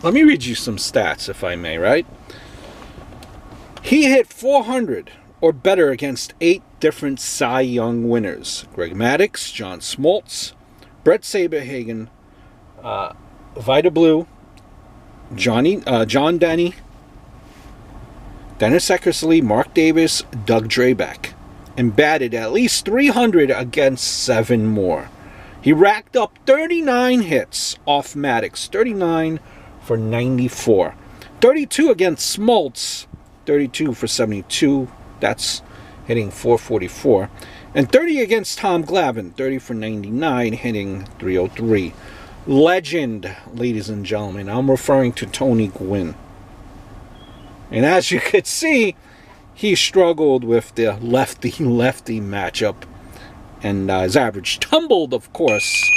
Let me read you some stats, if I may, right? He hit 400 or better against 8 different Cy Young winners. Greg Maddux, John Smoltz, Brett Saberhagen, Vida Blue, John Denny, Dennis Eckersley, Mark Davis, Doug Drabek, and batted at least 300 against 7 more. He racked up 39 hits off Maddux, 39 for 94. 32 against Smoltz, 32 for 72. That's hitting 444. And 30 against Tom Glavine, 30 for 99, hitting 303. Legend, ladies and gentlemen. I'm referring to Tony Gwynn. And as you could see, he struggled with the lefty-lefty matchup. And his average tumbled, of course.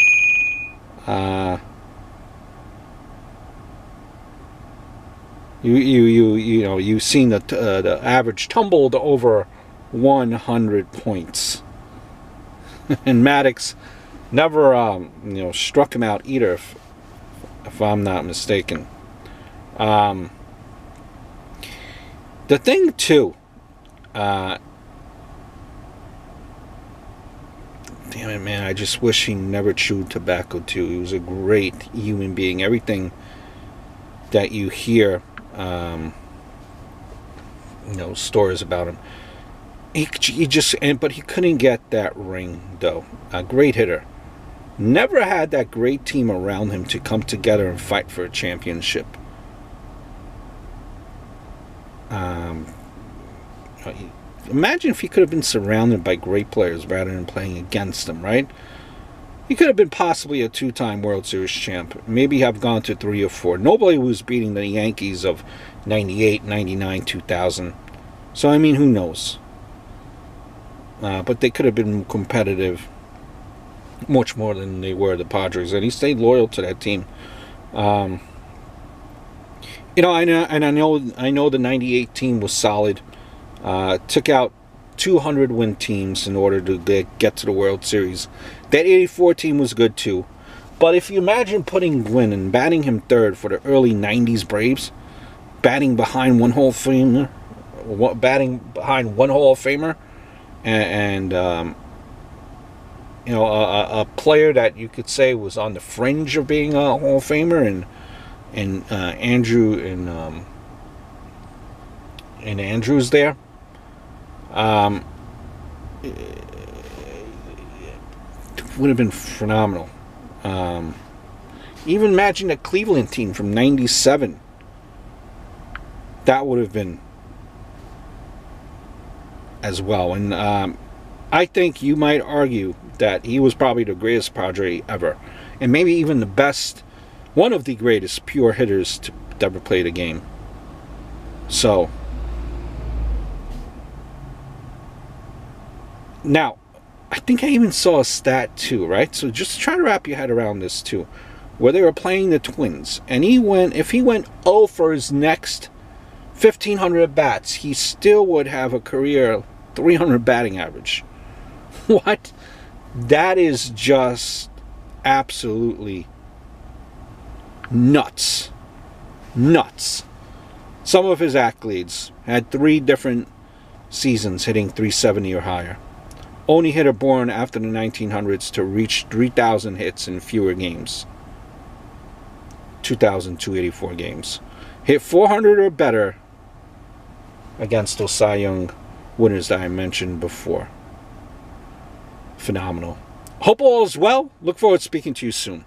You've seen the average tumbled over 100 points. And Maddux never struck him out either, if I'm not mistaken. The thing too, damn it, man, I just wish he never chewed tobacco too. He was a great human being. Everything that you hear, stories about him, but he couldn't get that ring though. A great hitter. Never had that great team around him to come together and fight for a championship. Imagine if he could have been surrounded by great players rather than playing against them, right? He could have been possibly a 2-time World Series champ. Maybe have gone to 3 or 4. Nobody was beating the Yankees of 98, 99, 2000. So, I mean, who knows? But they could have been competitive much more than they were the Padres. And he stayed loyal to that team. I know the 98 team was solid. Took out 200 win teams in order to get to the World Series. That 84 team was good too. But if you imagine putting Gwynn and batting him third for the early 90s Braves, batting behind one Hall of Famer, and a player that you could say was on the fringe of being a Hall of Famer, and Andrews there. It would have been phenomenal. Even imagine a Cleveland team from 97. That would have been as well. And I think you might argue that he was probably the greatest Padre ever. And maybe even the best, one of the greatest pure hitters to ever play the game. So, now, I think I even saw a stat too, right? So just try to wrap your head around this too. Where they were playing the Twins, and if he went 0 for his next 1,500 at-bats, he still would have a career 300 batting average. What? That is just absolutely nuts. Nuts. Some of his accolades had 3 different seasons hitting 370 or higher. Only hitter born after the 1900s to reach 3,000 hits in fewer games. 2,284 games. Hit 400 or better against those Cy Young winners that I mentioned before. Phenomenal. Hope all is well. Look forward to speaking to you soon.